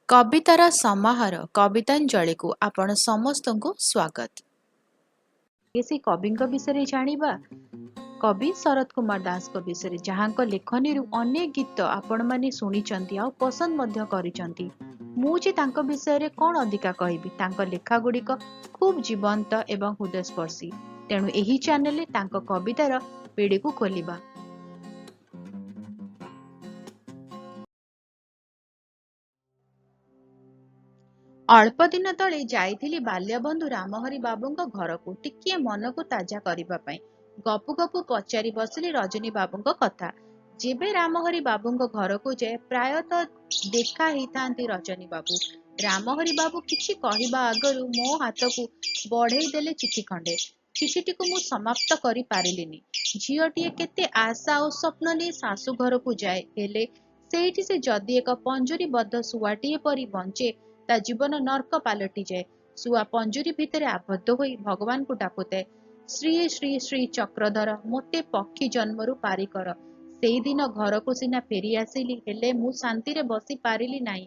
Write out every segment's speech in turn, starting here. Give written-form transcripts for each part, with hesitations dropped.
କବିତାର ସମାହାର କବିତାଞ୍ଜଳିକୁ ଆପଣ ସମସ୍ତଙ୍କୁ ସ୍ୱାଗତ। ସେ କବିଙ୍କ ବିଷୟରେ ଜାଣିବା କବି ଶରତ କୁମାର ଦାସଙ୍କ ବିଷୟରେ, ଯାହାଙ୍କ ଲେଖନୀରୁ ଅନେକ ଗୀତ ଆପଣମାନେ ଶୁଣିଛନ୍ତି ଆଉ ପସନ୍ଦ ମଧ୍ୟ କରିଛନ୍ତି। ମୁଁ ଯେ ତାଙ୍କ ବିଷୟରେ କଣ ଅଧିକା କହିବି, ତାଙ୍କ ଲେଖା ଗୁଡ଼ିକ ଖୁବ୍ ଜୀବନ୍ତ ଏବଂ ହୃଦୟସ୍ପର୍ଶୀ। ତେଣୁ ଏହି ଚ୍ୟାନେଲରେ ତାଙ୍କ କବିତାର ପିଢ଼ିକୁ ଖୋଲିବା। ଅଳ୍ପ ଦିନ ତଳେ ଯାଇଥିଲି ବାଲ୍ୟବନ୍ଧୁ ରାମହରି ବାବୁଙ୍କ ଘରକୁ ଟିକିଏ ମନକୁ ତାଜା କରିବା ପାଇଁ। ଗପୁ ଗପୁ ପଚାରି ବସିଲି ରଜନୀ ବାବୁଙ୍କ କଥା। ଯେବେ ରାମହରି ବାବୁଙ୍କ ଘରକୁ ଯାଏ ପ୍ରାୟତଃ ଦେଖା ହେଇଥାନ୍ତି ରଜନୀ ବାବୁ। ରାମହରି ବାବୁ କିଛି କହିବା ଆଗରୁ ମୋ ହାତକୁ ବଢେଇ ଦେଲେ ଚିଠି ଖଣ୍ଡେ। ଚିଠିଟିକୁ ମୁଁ ସମାପ୍ତ କରି ପାରିଲିନି। ଝିଅଟିଏ କେତେ ଆଶା ଓ ସ୍ୱପ୍ନ ନେଇ ଶାଶୁ ଘରକୁ ଯାଏ, ହେଲେ ସେଇଠି ସେ ଯଦି ଏକ ପଞ୍ଜୁରୀବଦ୍ଧ ଶୁଆଟିଏ ପରି ବଞ୍ଚେ, ତା ଜୀବନ ନର୍କ ପାଲଟିଯାଏ। ଶୁଆ ପଞ୍ଜୁରୀ ଭିତରେ ଆବଦ୍ଧ ହୋଇ ଭଗବାନଙ୍କୁ ଡାକୁଥାଏ, ଶ୍ରୀ ଶ୍ରୀ ଶ୍ରୀ ଚକ୍ରଧର, ମୋତେ ପକ୍ଷୀ ଜନ୍ମରୁ ପାରି କର। ସେଇଦିନ ଘରକୁ ସିନା ଫେରି ଆସିଲି, ହେଲେ ମୁଁ ଶାନ୍ତିରେ ବସି ପାରିଲି ନାହିଁ।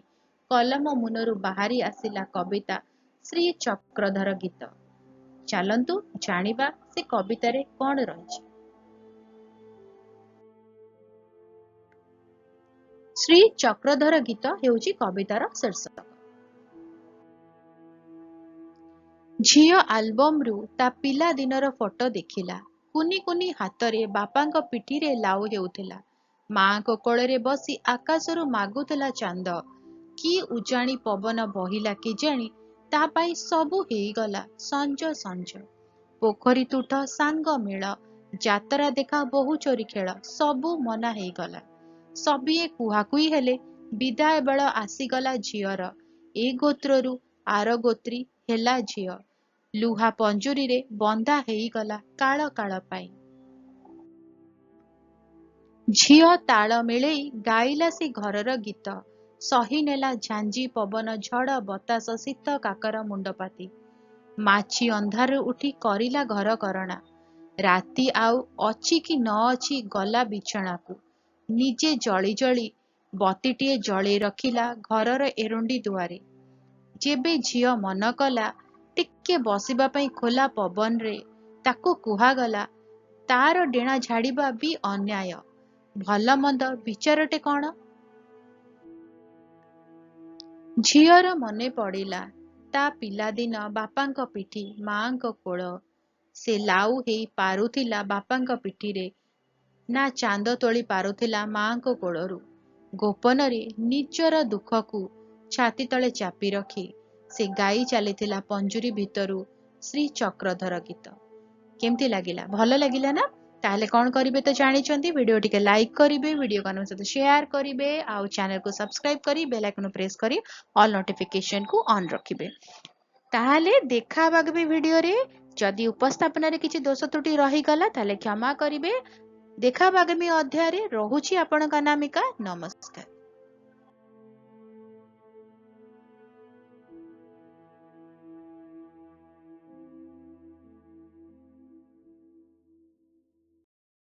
କଲମ ମୁନରୁ ବାହାରି ଆସିଲା କବିତା ଶ୍ରୀ ଚକ୍ରଧର ଗୀତ। ଚାଲନ୍ତୁ ଜାଣିବା ସେ କବିତାରେ କଣ ରହିଛି। ଶ୍ରୀ ଚକ୍ରଧର ଗୀତ ହେଉଛି କବିତାର ଶୀର୍ଷକ। ଝିଅ ଆଲବମ୍ରୁ ତା ପିଲା ଦିନର ଫଟୋ ଦେଖିଲା। କୁନି କୁନି ହାତରେ ବାପାଙ୍କ ପିଠିରେ ଲାଉ ହେଉଥିଲା। ମାଆଙ୍କ କୋଳରେ ବସି ଆକାଶରୁ ମାଗୁଥିଲା ଚାନ୍ଦ। କି ଉଜାଣି ପବନ ବହିଲା କେଜାଣି, ତା ପାଇଁ ସବୁ ହେଇଗଲା ସଞ୍ଜ ସଞ୍ଜ। ପୋଖରୀ ତୁଠ ସାଙ୍ଗ ମେଳ, ଯାତ୍ରା ଦେଖା ବୋହୂଚୋରୀ ଖେଳ, ସବୁ ମନା ହେଇଗଲା। ସବିଏ କୁହାକୁହି ହେଲେ, ବିଦାୟ ବେଳ ଆସିଗଲା ଝିଅର। ଏ ଗୋତ୍ରରୁ ଆର ଗୋତ୍ରୀ ହେଲା ଝିଅ। ଲୁହା ପଞ୍ଜୁରୀରେ ବନ୍ଧା ହେଇଗଲା କାଳ କାଳ ପାଇଁ। ଝିଅ ତାଳ ମିଳେଇ ଗାଇଲା ସେ ଘରର ଗୀତ। ସହି ନେଲା ଝାଞ୍ଜି ପବନ ଝଡ଼ ବତାସ ଶୀତ କାକର ମୁଣ୍ଡପାତି। ମାଛି ଅନ୍ଧାରରୁ ଉଠି କରିଲା ଘର କରଣା। ରାତି ଆଉ ଅଛି କି ନ ଅଛି ଗଲା ବିଛଣାକୁ। ନିଜେ ଜଳି ଜଳି ବତିଟିଏ ଜଳେଇ ରଖିଲା ଘରର ଏରୁଣ୍ଡି ଦୁଆରେ। ଯେବେ ଝିଅ ମନ କଲା ଟିକେ ବସିବା ପାଇଁ ଖୋଲା ପବନରେ, ତାକୁ କୁହାଗଲା ତାର ଡେଣା ଝାଡ଼ିବା ବି ଅନ୍ୟାୟ। ଭଲ ମନ୍ଦ ବିଚାରଟେ କଣ? ଝିଅର ମନେ ପଡ଼ିଲା ତା ପିଲାଦିନ, ବାପାଙ୍କ ପିଠି, ମାଆଙ୍କ କୋଳ। ସେ ଲାଉ ହେଇ ପାରୁଥିଲା ବାପାଙ୍କ ପିଠିରେ, ନା ଚାନ୍ଦ ତୋଳି ପାରୁଥିଲା ମାଆଙ୍କ କୋଳରୁ। ଗୋପନରେ ନିଜର ଦୁଃଖକୁ ଛାତି ତଳେ ଚାପି ରଖି ସେ ଗାଇ ଚାଲିଥିଲା ପଞ୍ଜୁରୀ ଭିତରୁ ଶ୍ରୀ ଚକ୍ରଧର ଗୀତ। କେମିତି ଲାଗିଲା? ଭଲ ଲାଗିଲା ନା? ତାହେଲେ କଣ କରିବେ ତ ଜାଣିଛନ୍ତି। ଭିଡ଼ିଓ ଟିକେ ଲାଇକ୍ କରିବେ, ଭିଡ଼ିଓ ମାନଙ୍କ ସହିତ ସେୟାର କରିବେ, ଆଉ ଚ୍ୟାନେଲକୁ ସବସ୍କ୍ରାଇବ କରି ବେଲ୍ ଆଇକନ୍ ପ୍ରେସ୍ କରି ଅଲ୍ ନୋଟିଫିକେସନକୁ ଅନ୍ ରଖିବେ। ତାହେଲେ ଦେଖା ହେବା ଆଗାମୀ ଭିଡ଼ିଓରେ। ଯଦି ଉପସ୍ଥାପନାରେ କିଛି ଦୋଷ ତ୍ରୁଟି ରହିଗଲା ତାହେଲେ କ୍ଷମା କରିବେ। ଦେଖା ହେବା ଆଗାମୀ ଅଧ୍ୟାୟରେ। ରହୁଛି ଆପଣଙ୍କ ଅନାମିକା। ନମସ୍କାର।